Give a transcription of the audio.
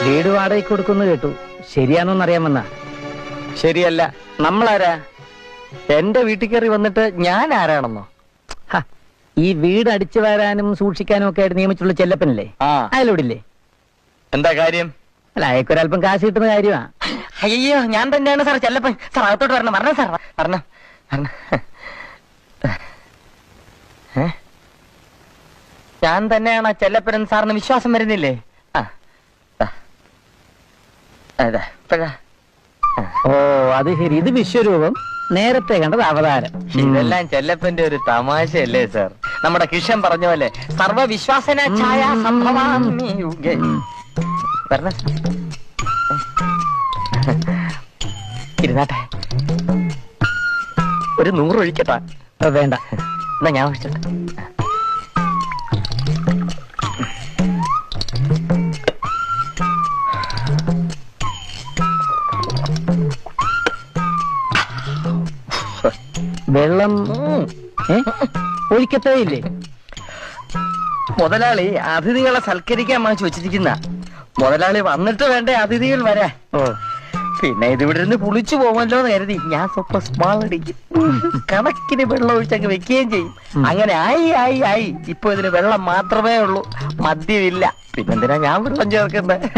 വീട് വാടകയ്ക്ക് കൊടുക്കുന്നു കേട്ടു. ശരിയാണോന്നറിയാമെന്നാ. ശരിയല്ല. നമ്മളാരാ? എന്റെ വീട്ടിൽ കയറി വന്നിട്ട് ഞാൻ ആരാണെന്നോ? ഹ, ഈ വീട് അടിച്ചു വരാനും സൂക്ഷിക്കാനും ഒക്കെ ആയിട്ട് നിയമിച്ചുള്ള ചെല്ലപ്പനല്ലേ, ആ, അയലോടില്ലേ? എന്താ കാര്യം? അല്ല, അയക്കൊരല്പം കാശ് കിട്ടുന്ന കാര്യമാ. അയ്യോ, ഞാൻ തന്നെയാണ് സാർ ചെല്ലപ്പൻ. സാർ അകത്തോട്ട് വരണം. പറഞ്ഞ സാർ പറഞ്ഞ ഞാൻ തന്നെയാണ് ചെല്ലപ്പൻ. സാറിന് വിശ്വാസം വരുന്നില്ലേ? ഓ, അത് ശരി. ഇത് വിശ്വരൂപം, നേരത്തെ കണ്ടത് അവതാരം. ഇതെല്ലാം ചെല്ലപ്പന്റെ ഒരു തമാശയല്ലേ സാർ? നമ്മുടെ കിഷൻ പറഞ്ഞ പോലെ സർവവിശ്വാസന ഛായ സംഭവാമി യുഗേ. പറഞ്ഞ ഇരുന്നാട്ടെ. ഒരു 100 ഒഴിക്കട്ടാ? വേണ്ട, എന്നാ ഞാൻ ഒഴിച്ചോട്ടെ. വെള്ളം ഒഴിക്കത്തേ ഇല്ലേ? മുതലാളി അതിഥികളെ സൽക്കരിക്കാൻ വാങ്ങിച്ചു വെച്ചിരിക്കുന്ന. മുതലാളി വന്നിട്ട് വേണ്ടേ അതിഥികൾ വരാ. ഓ, പിന്നെ ഇതിവിടെ ഇരുന്ന് പുളിച്ചു പോകുമല്ലോ എന്ന് കരുതി ഞാൻ സ്വപ്പം സ്മാൾ അടിക്കും. കണക്കിന് വെള്ളം ഒഴിച്ചങ്ങ് വെക്കുകയും ചെയ്യും. അങ്ങനെ ആയി ഇപ്പൊ ഇതിന് വെള്ളം മാത്രമേ ഉള്ളൂ, മദ്യമില്ല. പിന്നെന്തിനാ ഞാൻ വെള്ളം ചേർക്കുന്നത്?